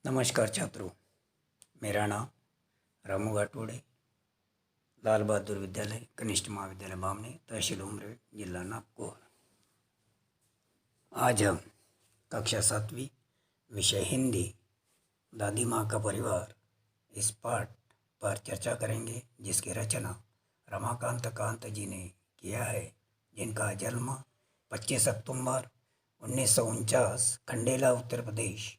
नमस्कार छात्रों, मेरा नाम रामू गाटोड़े, लाल बहादुर विद्यालय कनिष्ठ महाविद्यालय बामने, तहसील उमरेड, जिला नागौर। आज हम कक्षा 7वीं विषय हिंदी दादी माँ का परिवार इस पाठ पर चर्चा करेंगे, जिसकी रचना रमाकांत कांत जी ने किया है, जिनका जन्म 25 अक्टूबर 1949 खंडेला उत्तर प्रदेश,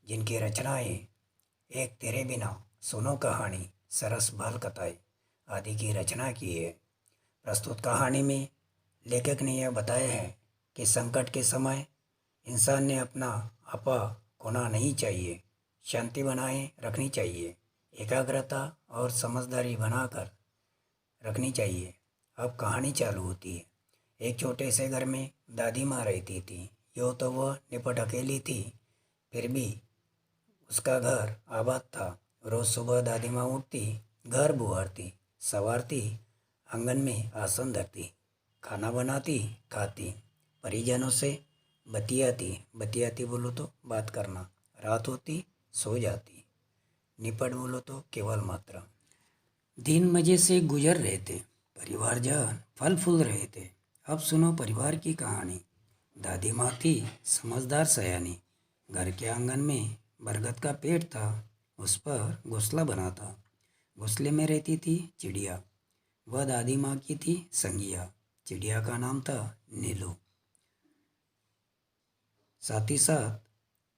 जिनकी रचनाएं एक तेरे बिना, सुनो कहानी, सरस बाल कथाएं आदि की रचना की है। प्रस्तुत कहानी में लेखक ने यह बताया है कि संकट के समय इंसान ने अपना आपा खोना नहीं चाहिए, शांति बनाए रखनी चाहिए, एकाग्रता और समझदारी बनाकर रखनी चाहिए। अब कहानी चालू होती है। एक छोटे से घर में दादी माँ रहती थी। यूँ तो वह निपट अकेली थी, फिर भी उसका घर आबाद था। रोज सुबह दादी माँ उठती, घर बुहारती, संवारती, आंगन में आसन धरती, खाना बनाती, खाती, परिजनों से बतियाती बोलो तो बात करना, रात होती सो जाती, निपट बोलो तो केवल मात्रा। दिन मजे से गुजर रहे थे, परिवारजन फल फूल रहे थे। अब सुनो परिवार की कहानी। दादी माँ थी समझदार सयानी। घर के आंगन में बरगद का पेड़ था, उस पर घोंसला बना था। घोंसले में रहती थी चिड़िया, वह दादी माँ की थी संगिया। चिड़िया का नाम था नीलू। साथ ही साथ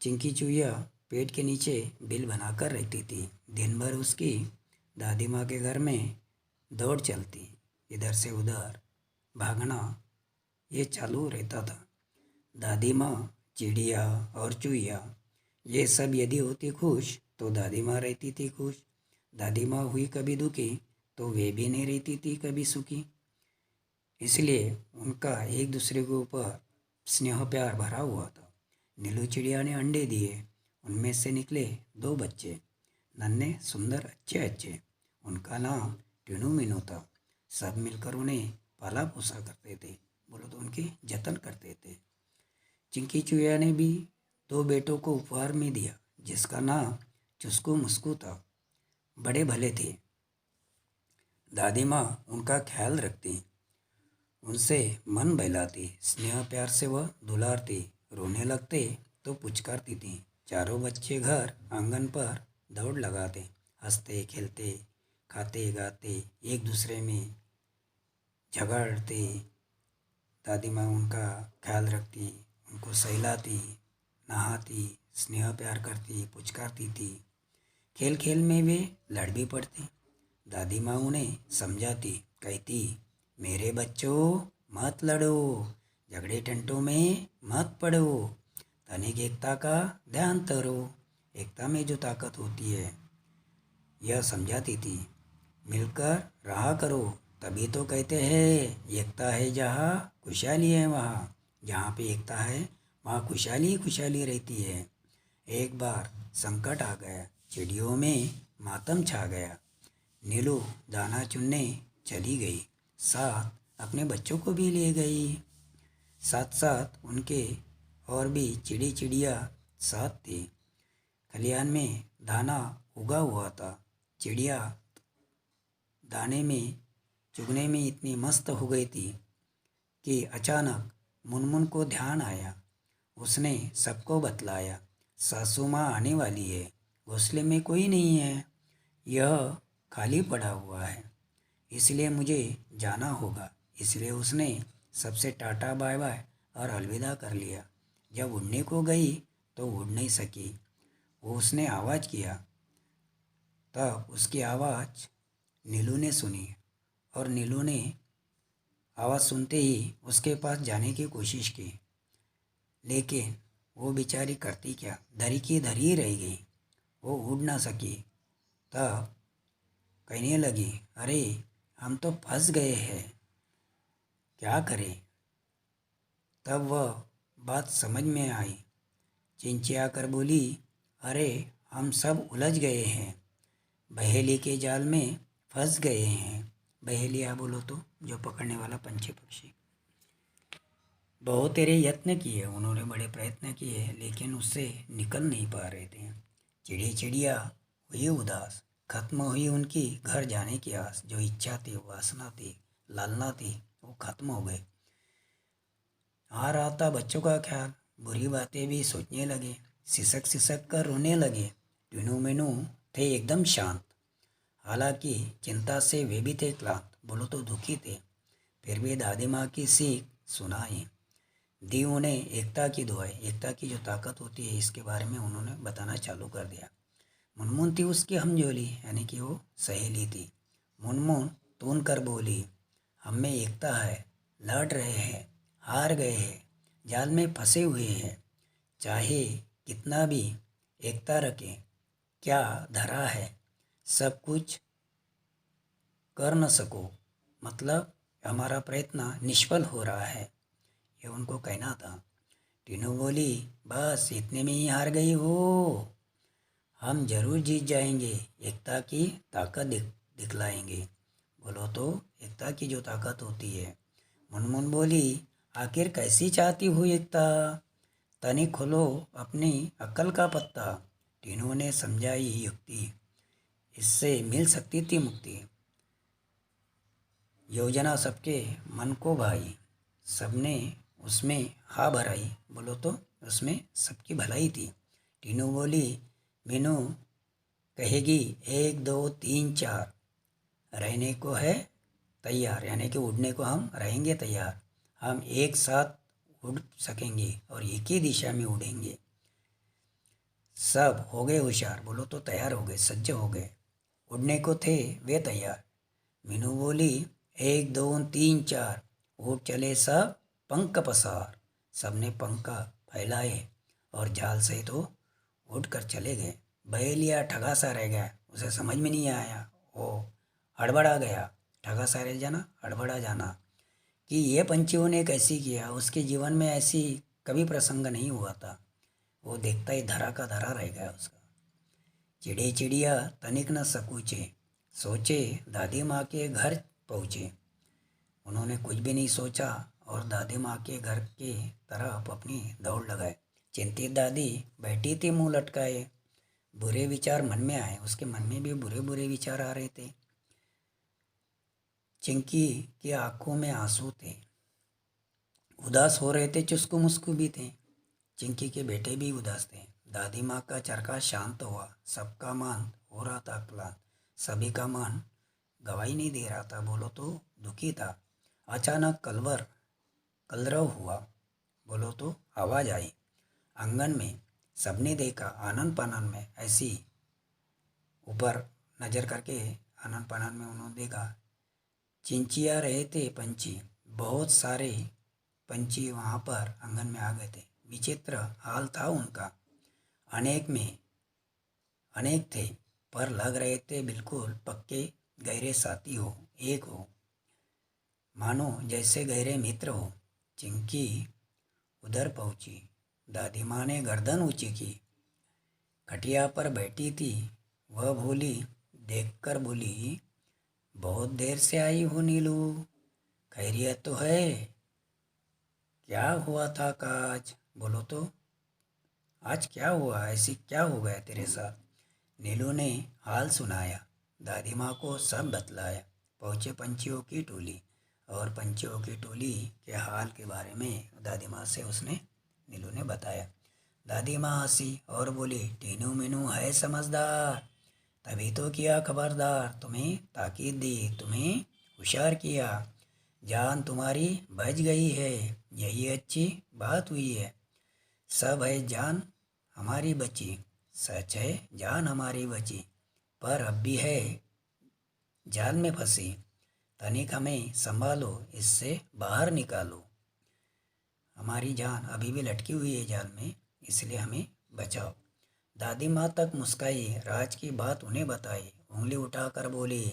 चिंकी चुईया पेड़ के नीचे बिल बनाकर रहती थी। दिन भर उसकी दादी माँ के घर में दौड़ चलती, इधर से उधर भागना ये चालू रहता था। दादी माँ, चिड़िया और चुईया ये सब यदि होती खुश तो दादी माँ रहती थी खुश। दादी माँ हुई कभी दुखी तो वे भी नहीं रहती थी कभी सुखी। इसलिए उनका एक दूसरे के ऊपर स्नेह प्यार भरा हुआ था। नीलू चिड़िया ने अंडे दिए, उनमें से निकले 2 बच्चे, नन्हे सुंदर अच्छे अच्छे। उनका नाम टीनू मीनू था। सब मिलकर उन्हें पाला पोसा करते थे, बोलो तो उनकी जतन करते थे। चिंकी चुईया ने भी 2 बेटों को उपहार में दिया, जिसका नाम चुस्कू मुस्कू था। बड़े भले थे। दादी माँ उनका ख्याल रखती, उनसे मन बहलाती, स्नेह प्यार से वह दुलारती। रोने लगते तो पुचकारती थी। चारों बच्चे घर आंगन पर दौड़ लगाते, हंसते खेलते, खाते गाते, एक दूसरे में झगड़ते। दादी माँ उनका ख्याल रखती, उनको सहलाती, नहाती, स्नेह प्यार करती, पुचकारती थी। खेल खेल में वे लड़ भी पड़ते। दादी माँ उन्हें समझाती, कहती, मेरे बच्चों मत लड़ो, झगड़े टंटों में मत पड़ो, तनिक एकता का ध्यान करो, एकता में जो ताकत होती है, यह समझाती थी। मिलकर रहा करो, तभी तो कहते हैं एकता है जहाँ खुशहाली है वहाँ। जहाँ पे एकता है वहाँ खुशहाली खुशहाली रहती है। एक बार संकट आ गया, चिड़ियों में मातम छा गया। नीलू दाना चुनने चली गई, साथ अपने बच्चों को भी ले गई। साथ साथ उनके और भी चिड़ी चिड़िया साथ थी। खलिहान में दाना उगा हुआ था। चिड़िया दाने में चुगने में इतनी मस्त हो गई थी कि अचानक मुनमुन को ध्यान आया। उसने सबको बतलाया, सासू माँ आने वाली है, घोंसले में कोई नहीं है, यह खाली पड़ा हुआ है, इसलिए मुझे जाना होगा। इसलिए उसने सबसे टाटा बाय बाय और अलविदा कर लिया। जब उड़ने को गई तो उड़ नहीं सकी। वो उसने आवाज़ किया, तब उसकी आवाज़ नीलू ने सुनी और नीलू ने आवाज़ सुनते ही उसके पास जाने की कोशिश की, लेकिन वो बेचारी करती क्या, धरी की धरी रह गई। वो उड़ ना सकी। तब कहने लगी, अरे हम तो फंस गए हैं, क्या करें। तब वह बात समझ में आई। चिंचिया कर बोली, अरे हम सब उलझ गए हैं, बहेली के जाल में फंस गए हैं। बहेलिया बोलो तो जो पकड़ने वाला पंछी पक्षी। बहुत तेरे यत्न किए, उन्होंने बड़े प्रयत्न किए, लेकिन उससे निकल नहीं पा रहे थे। चिड़ी चिड़िया हुई उदास, खत्म हुई उनकी घर जाने की आस। जो इच्छा थी, वासना थी, लालना थी, वो खत्म हो गई। आ रहा था बच्चों का ख्याल, बुरी बातें भी सोचने लगे, सिसक सिसक कर रोने लगे। टीनू मीनू थे एकदम शांत, हालांकि चिंता से वे भी थे क्लांत, बोलो तो दुखी थे। फिर भी दादी माँ की सीख सुनाई, दी उन्हें एकता की दुआई। एकता की जो ताकत होती है, इसके बारे में उन्होंने बताना चालू कर दिया। मुनमुन थी उसकी हमजोली, यानी कि वो सहेली थी। मुनमुन तून कर बोली, हम में एकता है, लड़ रहे हैं, हार गए हैं, जाल में फंसे हुए हैं। चाहे कितना भी एकता रखें, क्या धरा है, सब कुछ कर न सको, मतलब हमारा प्रयत्न निष्फल हो रहा है, ये उनको कहना था। टीनू बोली, बस इतने में ही हार गई हो, हम जरूर जीत जाएंगे, एकता की ताकत दिखलाएंगे। बोलो तो एकता की जो ताकत होती है। मुनमुन बोली, आखिर कैसी चाहती हो एकता, तनी खोलो अपनी अक्ल का पत्ता। टीनू ने समझाई युक्ति, इससे मिल सकती थी मुक्ति। योजना सबके मन को भाई, सबने उसमें हाँ भराई। बोलो तो उसमें सबकी भलाई थी। टीनू बोली, मीनू कहेगी 1 2 3 4, रहने को है तैयार, यानी कि उड़ने को हम रहेंगे तैयार। हम एक साथ उड़ सकेंगे और एक ही दिशा में उड़ेंगे। सब हो गए होशियार, बोलो तो तैयार हो गए, सज्ज हो गए, उड़ने को थे वे तैयार। मीनू बोली, 1 2 3 4, उड़ चले सब पंख पसार। सबने पंख फैलाए और झाल से तो उड़ कर चले गए। बहेलिया ठगा सा रह गया, उसे समझ में नहीं आया, वो हड़बड़ा गया। ठगा सा रह जाना, हड़बड़ा जाना, कि ये पंछियों ने कैसी किया। उसके जीवन में ऐसी कभी प्रसंग नहीं हुआ था, वो देखता ही धरा का धरा रह गया उसका। चिड़े चिड़िया तनिक न सकूचे, सोचे दादी माँ के घर पहुँचे। उन्होंने कुछ भी नहीं सोचा और दादी माँ के घर की तरफ अपनी दौड़ लगाए। चिंतित दादी बैठी थी मुंह लटकाए, बुरे विचार मन में आए, उसके मन में भी बुरे बुरे विचार आ रहे थे। चिंकी की आंखों में आंसू थे, उदास हो रहे थे, चुस्कू मुस्कू भी थे। चिंकी के बेटे भी उदास थे। दादी माँ का चरखा शांत हुआ, सबका मन हो रहा था क्लांत, सभी का मन गवाही नहीं दे रहा था, बोलो तो दुखी था। अचानक कलरव हुआ, बोलो तो आवाज आई आंगन में। सबने देखा, आनन पानन में ऐसी ऊपर नजर करके आनन पानन में उन्होंने देखा, चिंचिया रहे थे पंछी, बहुत सारे पंछी वहाँ पर आंगन में आ गए थे। विचित्र हाल था उनका, अनेक में अनेक थे, पर लग रहे थे बिल्कुल पक्के गहरे साथी हो, एक हो, मानो जैसे गहरे मित्र हो। चिंकी उधर पहुंची, दादी माँ ने गर्दन ऊंची की, खटिया पर बैठी थी, वह भूली देखकर बोली, बहुत देर से आई हो नीलू, खैरियत तो है, क्या हुआ था काज, बोलो तो आज क्या हुआ, ऐसी क्या हो गया तेरे साथ। नीलू ने हाल सुनाया, दादी माँ को सब बतलाया। पहुँचे पंछियों की टोली और पंछियों की टोली के हाल के बारे में दादी माँ से उसने नीलू ने बताया। दादी माँ हंसी और बोली, टीनू मीनू है समझदार, तभी तो किया खबरदार, तुम्हें ताकीद दी, तुम्हें होशियार किया, जान तुम्हारी बच गई है, यही अच्छी बात हुई है। सब है जान हमारी बची, सच है जान हमारी बची, पर अब भी है जाल में फंसी, तनिक हमें संभालो, इससे बाहर निकालो। हमारी जान अभी भी लटकी हुई है जाल में, इसलिए हमें बचाओ। दादी माँ तक मुस्काई, राज की बात उन्हें बताई, उंगली उठाकर बोली,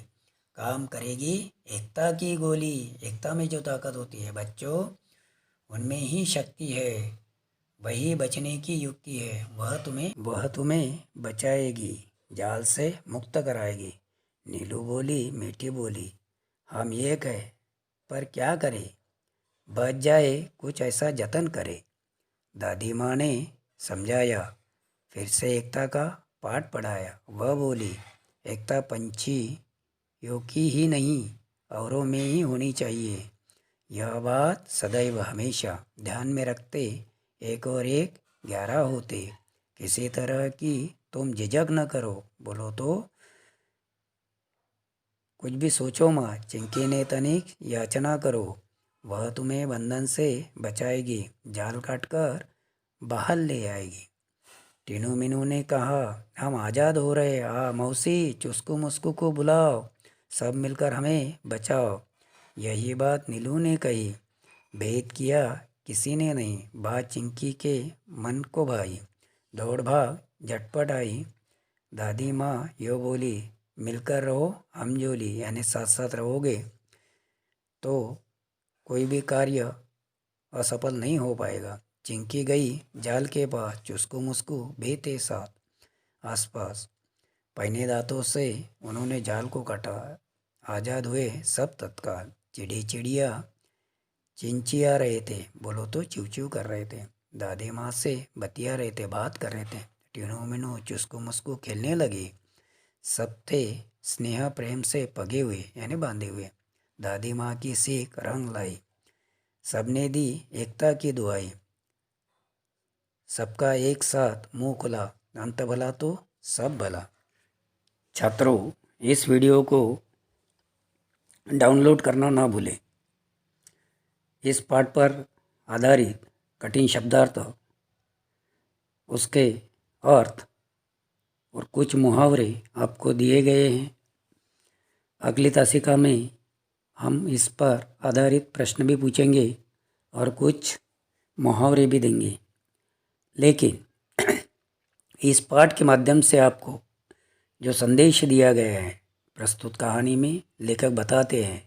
काम करेगी एकता की गोली। एकता में जो ताकत होती है बच्चों, उनमें ही शक्ति है, वही बचने की युक्ति है, वह तुम्हें बचाएगी, जाल से मुक्त कराएगी। नीलू बोली, मीठी बोली, हम एक है, पर क्या करें, बच जाए कुछ ऐसा जतन करे। दादी माँ ने समझाया, फिर से एकता का पाठ पढ़ाया। वह बोली, एकता पंछियों की ही नहीं औरों में ही होनी चाहिए। यह बात सदैव हमेशा ध्यान में रखते। एक और एक 11 होते। किसी तरह की तुम झिझक न करो। बोलो तो कुछ भी सोचो मत। चिंकी ने तनिक याचना करो। वह तुम्हें बंधन से बचाएगी, जाल काटकर बाहर ले आएगी। टीनू मीनू ने कहा, हम आज़ाद हो रहे। मौसी, चुस्कू मुस्कू को बुलाओ, सब मिलकर हमें बचाओ। यही बात नीलू ने कही। भेद किया किसी ने नहीं। बात चिंकी के मन को भाई। दौड़ भाग झटपट आई। दादी माँ यो बोली, मिलकर रहो हमजोली, यानी साथ साथ रहोगे तो कोई भी कार्य असफल नहीं हो पाएगा। चिंकी गई जाल के पास। चुस्कू मुस्कू भी थे साथ आसपास। पहने दांतों से उन्होंने जाल को काटा। आज़ाद हुए सब तत्काल। चिड़िया चिंचिया रहे थे। बोलो तो चिव चिव कर रहे थे। दादी माँ से बतिया रहे थे, बात कर रहे थे। टीनू मीनू चुस्कू मुस्कू खेलने लगी। सब थे स्नेह प्रेम से पगे हुए, यानी बांधे हुए। दादी माँ की सीख रंग लाई। सबने दी एकता की दुआई। सबका एक साथ मुंह खुला, अंत भला तो सब भला। छात्रों, इस वीडियो को डाउनलोड करना ना भूलें। इस पाठ पर आधारित कठिन शब्दार्थ, उसके अर्थ और कुछ मुहावरे आपको दिए गए हैं। अगली तासिका में हम इस पर आधारित प्रश्न भी पूछेंगे और कुछ मुहावरे भी देंगे। लेकिन इस पाठ के माध्यम से आपको जो संदेश दिया गया है, प्रस्तुत कहानी में लेखक बताते हैं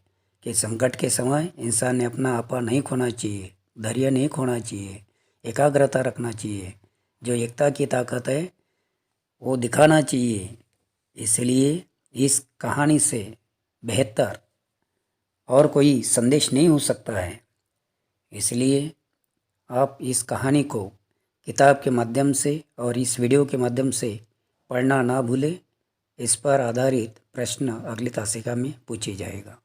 कि संकट के समय इंसान ने अपना आपा नहीं खोना चाहिए, धैर्य नहीं खोना चाहिए, एकाग्रता रखना चाहिए। जो एकता की ताकत है वो दिखाना चाहिए। इसलिए इस कहानी से बेहतर और कोई संदेश नहीं हो सकता है। इसलिए आप इस कहानी को किताब के माध्यम से और इस वीडियो के माध्यम से पढ़ना ना भूलें। इस पर आधारित प्रश्न अगली तासिका में पूछी जाएगा।